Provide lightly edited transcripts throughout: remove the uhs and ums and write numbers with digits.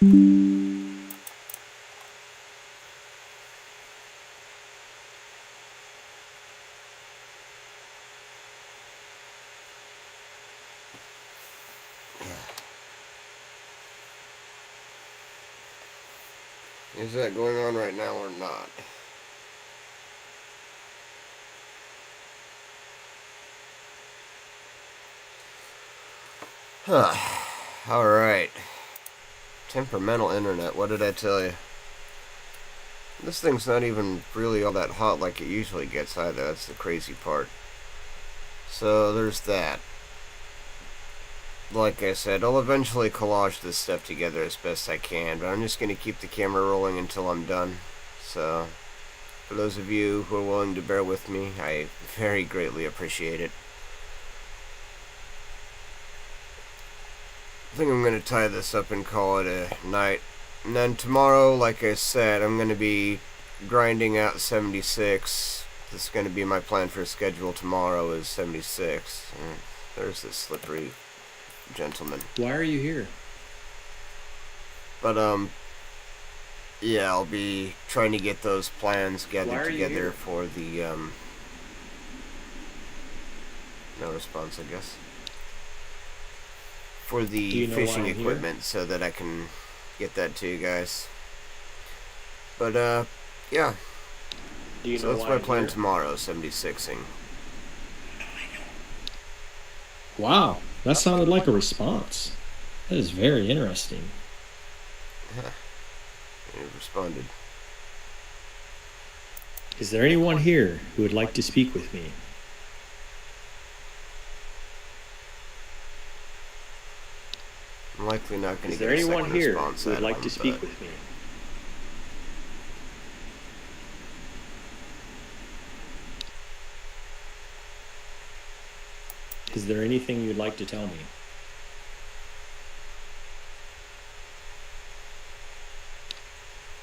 Is that going on right now or not? Huh. Alright. Temperamental internet, what did I tell you? This thing's not even really all that hot like it usually gets either. That's the crazy part. So there's that. Like I said, I'll eventually collage this stuff together as best I can, but I'm just going to keep the camera rolling until I'm done. So, for those of you who are willing to bear with me, I very greatly appreciate it. I think I'm going to tie this up and call it a night. And then tomorrow, like I said, I'm going to be grinding out 76. This is going to be my plan for a schedule tomorrow is 76. There's this slippery gentleman. Why are you here? But, yeah, I'll be trying to get those plans gathered together for the, no response, I guess. For the fishing equipment so that I can get that to you guys. But, yeah. So that's my plan tomorrow, 76ing. Wow, that sounded like a response. That is very interesting. You responded. Is there anyone here who would like to speak with me? I'm likely not going to get a second response. Is there anyone here who would like to speak with me? Is there anything you'd like to tell me?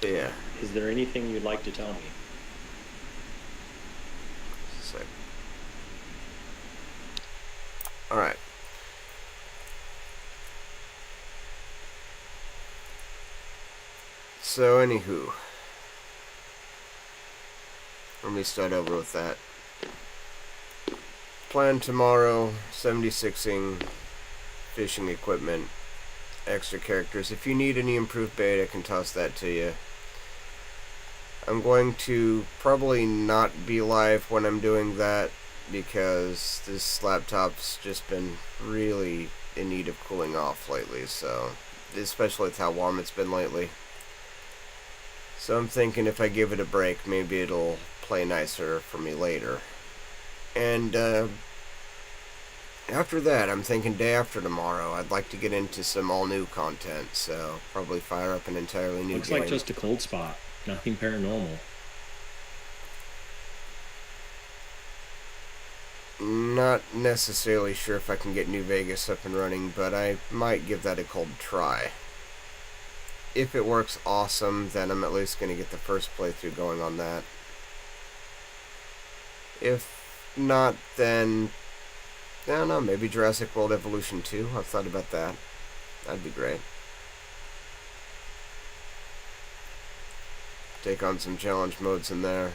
Yeah. Is there anything you'd like to tell me? Sick. Alright. So, anywho. Let me start over with that. Plan tomorrow, 76ing, fishing equipment, extra characters. If you need any improved bait, I can toss that to you. I'm going to probably not be live when I'm doing that because this laptop's just been really in need of cooling off lately, so especially with how warm it's been lately. So I'm thinking if I give it a break, maybe it'll play nicer for me later. And after that, I'm thinking day after tomorrow, I'd like to get into some all-new content, so probably fire up an entirely new game. Looks like just a cold spot, nothing paranormal. Not necessarily sure if I can get New Vegas up and running, but I might give that a cold try. If it works awesome, then I'm at least going to get the first playthrough going on that. If not, then I don't know, maybe Jurassic World Evolution 2. I've thought about that. That'd be great. Take on some challenge modes in there.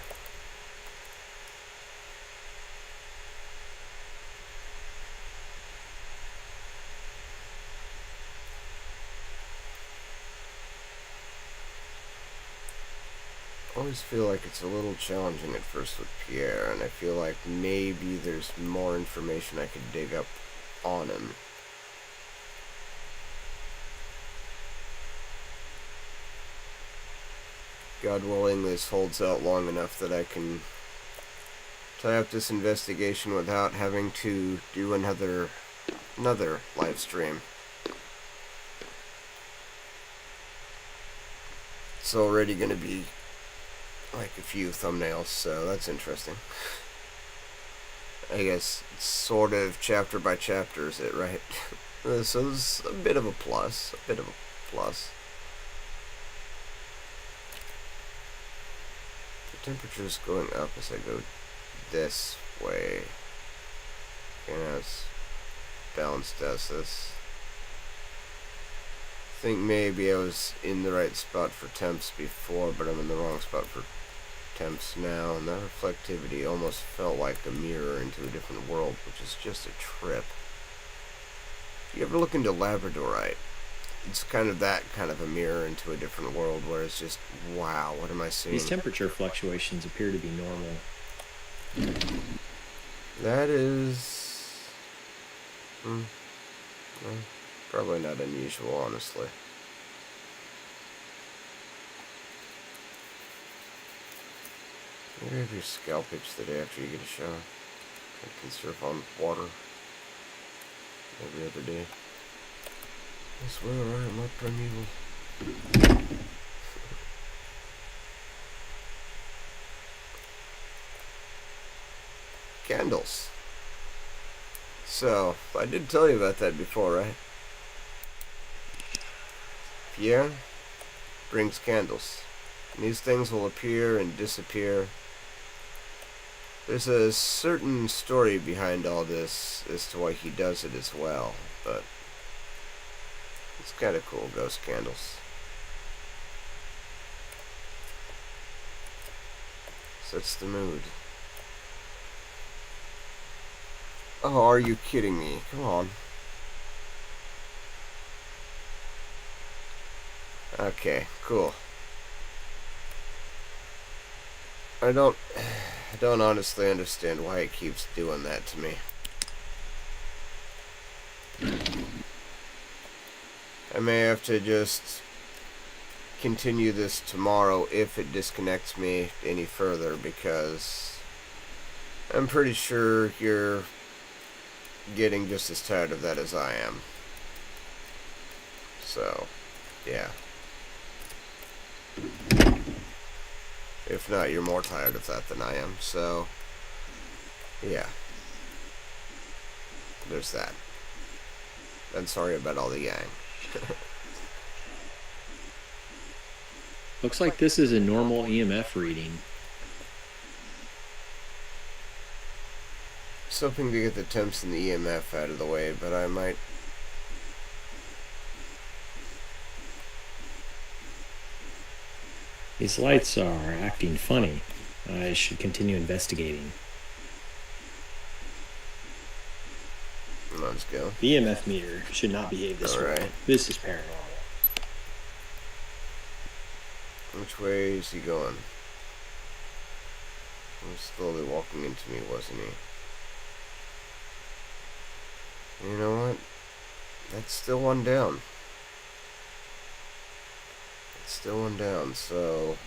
I always feel like it's a little challenging at first with Pierre, and I feel like maybe there's more information I could dig up on him. God willing, this holds out long enough that I can tie up this investigation without having to do another live stream. It's already going to be like a few thumbnails, so that's interesting. I guess it's sort of chapter by chapter, is it, right? So it's a bit of a plus, The temperature's going up as I go this way. And as balanced as this. think maybe I was in the right spot for temps before, but I'm in the wrong spot for temps now, and that reflectivity almost felt like a mirror into a different world, which is just a trip. If you ever look into labradorite, it's kind of that kind of a mirror into a different world, where it's just, wow, what am I seeing? These temperature fluctuations appear to be normal. That is... well, probably not unusual, honestly. Maybe have your scalp itch the day after you get a shower. Try to conserve on water every other day. I swear I am not primeval. Candles. So, I did tell you about that before, right? Pierre brings candles. And these things will appear and disappear. There's a certain story behind all this as to why he does it as well, but it's kind of cool, ghost candles. Sets the mood. Oh, are you kidding me? Come on. Okay, cool. I don't honestly understand why it keeps doing that to me. I may have to just continue this tomorrow if it disconnects me any further, because I'm pretty sure you're getting just as tired of that as I am. So, yeah. If not, you're more tired of that than I am. So, yeah. There's that. And sorry about all the yang. Looks like this is a normal EMF reading. Something to get the temps and the EMF out of the way, but I might... These lights are acting funny. I should continue investigating. Let's go. The EMF meter should not behave this way. This is paranormal. Which way is he going? He was slowly walking into me, wasn't he? You know what? That's still one down. It's still one down, so...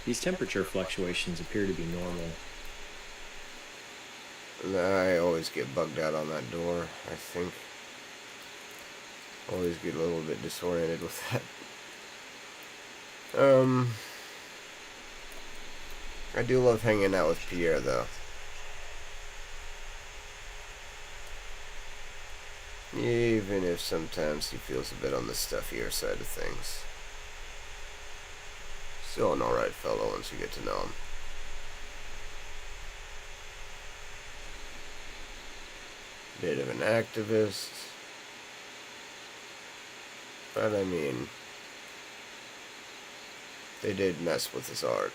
These temperature fluctuations appear to be normal. I always get bugged out on that door, I think. Always get a little bit disoriented with that. I do love hanging out with Pierre, though. Even if sometimes he feels a bit on the stuffier side of things. Still an alright fellow once you get to know him. Bit of an activist. But I mean, they did mess with his art.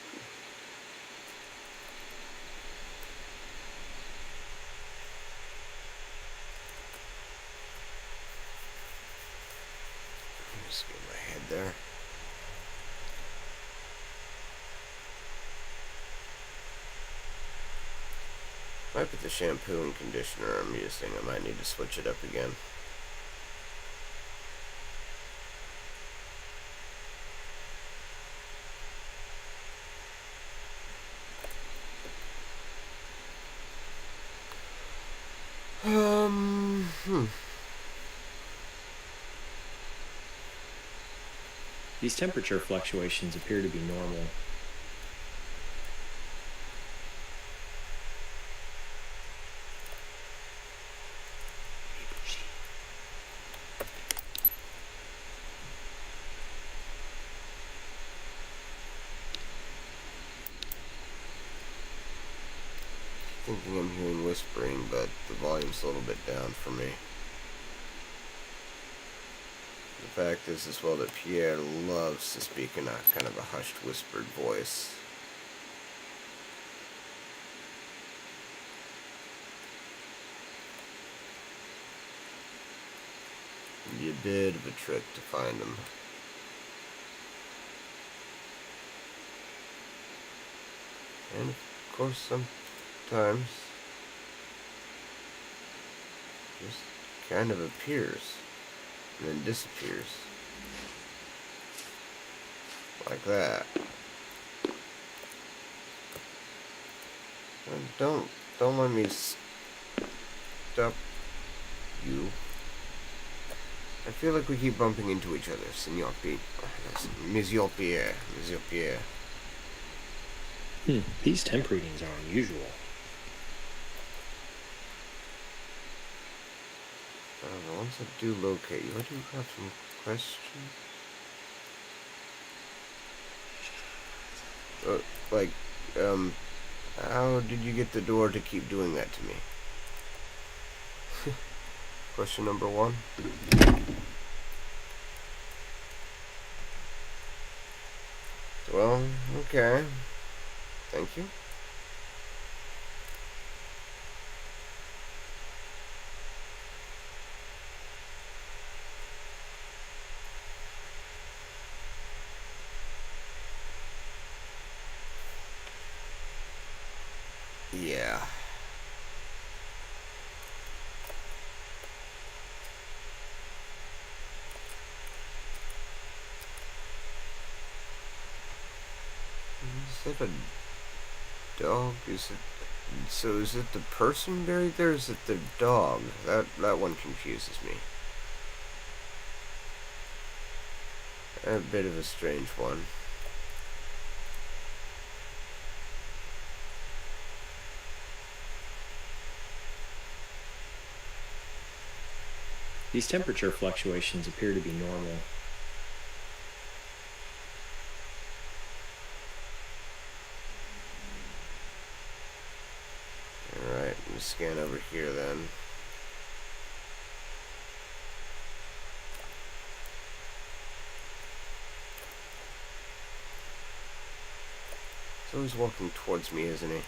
Just get my head there. Might be the shampoo and conditioner I'm using. I might need to switch it up again. These temperature fluctuations appear to be normal. thinking I'm hearing whispering, but the volume's a little bit down for me. The fact is as well that Pierre loves to speak in a kind of a hushed, whispered voice. It'd be a bit of a trick to find him. And of course, sometimes just kind of appears and then disappears. Like that. And don't let me stop you. I feel like we keep bumping into each other, Monsieur Pierre. These temp readings are unusual. The ones that do locate you, I do have some questions. How did you get the door to keep doing that to me? Question number 1. Well, okay. Thank you. Yeah. Is that a dog? Is it the person buried there? Or is it the dog? That one confuses me. A bit of a strange one. These temperature fluctuations appear to be normal. Alright, let me scan over here then. He's always walking towards me, isn't he?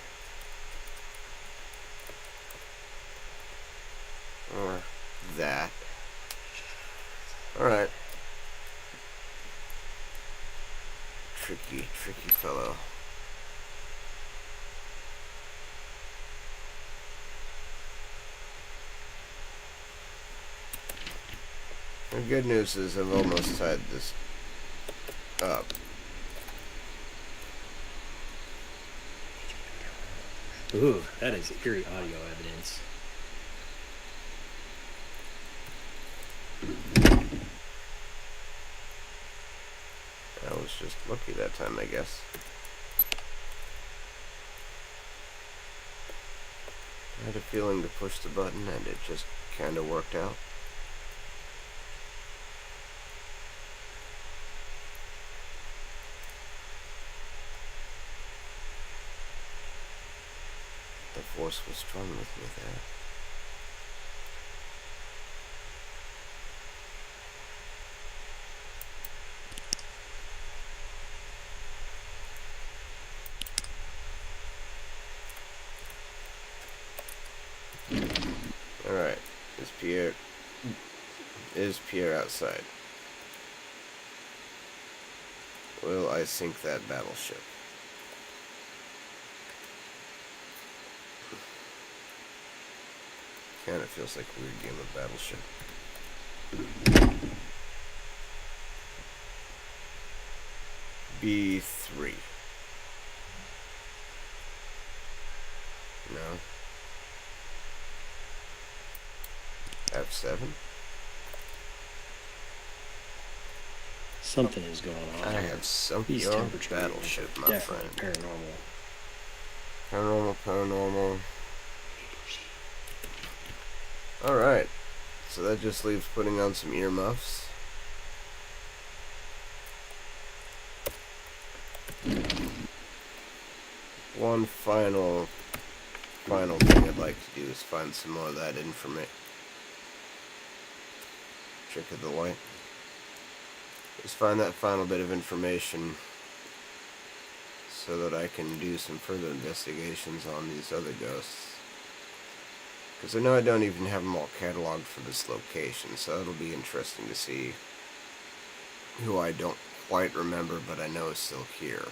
Or that. Alright. Tricky fellow. The good news is I've almost tied this up. Ooh, that is eerie audio evidence. I was just lucky that time, I guess. I had a feeling to push the button and it just kinda worked out. The force was strong with me there. Alright, is Pierre outside? Will I sink that battleship? Kinda feels like a weird game of Battleship. B3. No. F7? Something is going on. I have sunk These your temperature battleship, readings are my definitely friend. paranormal. Paranormal. Alright. So that just leaves putting on some earmuffs. One final final thing I'd like to do is find some more of that information. Trick of the light. Just find that final bit of information so that I can do some further investigations on these other ghosts. Because I know I don't even have them all cataloged for this location, so it'll be interesting to see who I don't quite remember, but I know is still here.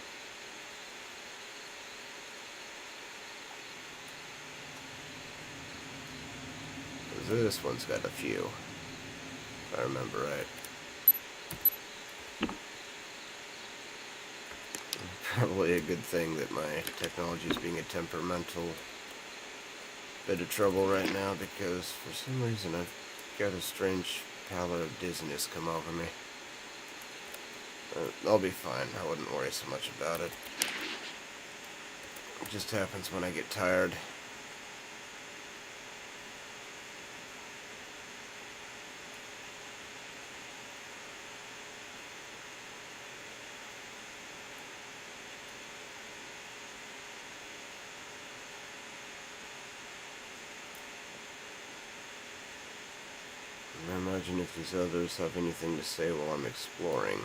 This one's got a few, if I remember right. Probably a good thing that my technology is being a temperamental bit of trouble right now, because for some reason I've got a strange pallor of dizziness come over me. I'll be fine. I wouldn't worry so much about it. It just happens when I get tired. I imagine if these others have anything to say while I'm exploring,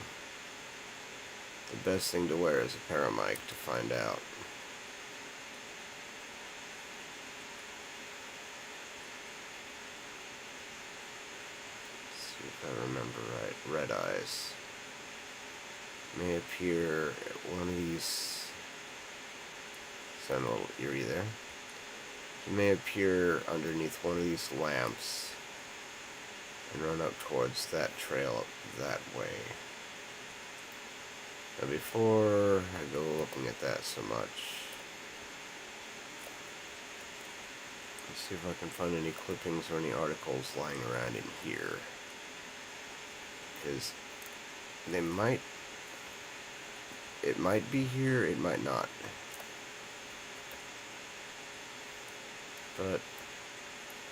the best thing to wear is a paramic to find out. Let's see if I remember right. Red eyes may appear at one of these. Sound a little eerie there. It may appear underneath one of these lamps and run up towards that trail up that way. Now before I go looking at that so much, let's see if I can find any clippings or any articles lying around in here. Because they might, it might be here, it might not. But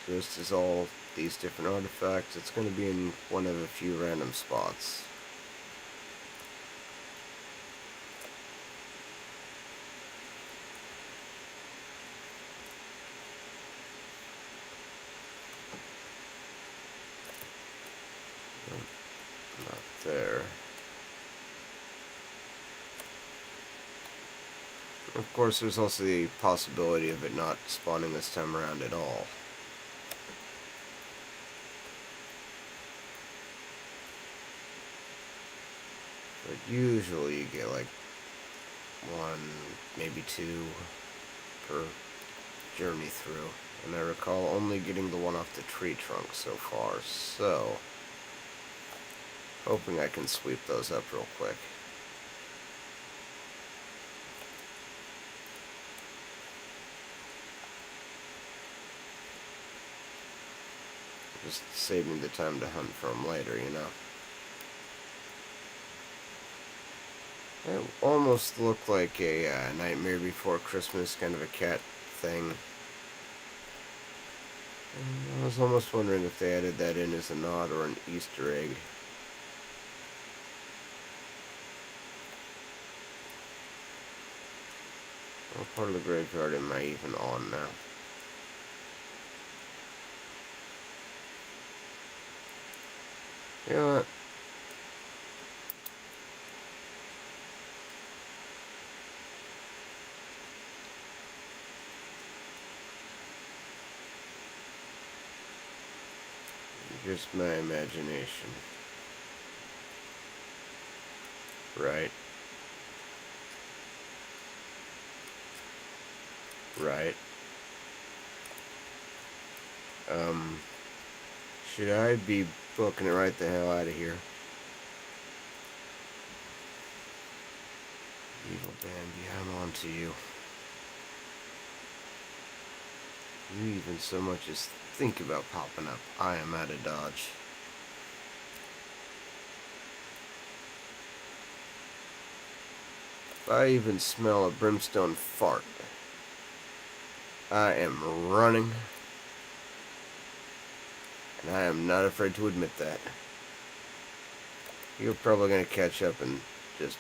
just as all these different artifacts, it's going to be in one of a few random spots. Not there. Of course, there's also the possibility of it not spawning this time around at all. But usually you get like one, maybe two per journey through. And I recall only getting the one off the tree trunk so far, so hoping I can sweep those up real quick. Just save me the time to hunt for them later, you know. It almost looked like a Nightmare Before Christmas kind of a cat thing. And I was almost wondering if they added that in as a nod or an Easter egg. What part of the graveyard am I even on now? You know what? Just my imagination. Right. Right. Should I be booking it right the hell out of here? Evil Bambi, I'm on to you. You even so much as think about popping up, I am out of dodge. If I even smell a brimstone fart, I am running. And I am not afraid to admit that. You're probably going to catch up and just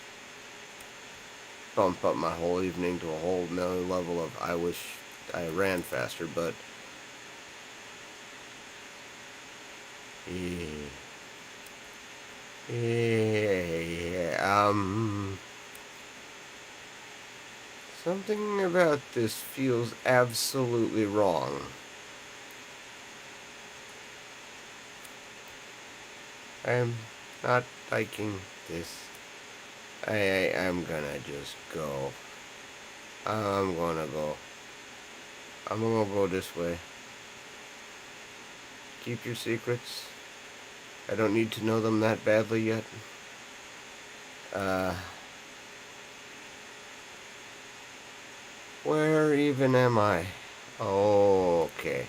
bump up my whole evening to a whole nother level of I wish I ran faster, but something about this feels absolutely wrong. I'm not liking this. I'm gonna just go. I'm gonna go. I'm gonna go this way. Keep your secrets. I don't need to know them that badly yet. Where even am I? Oh, okay.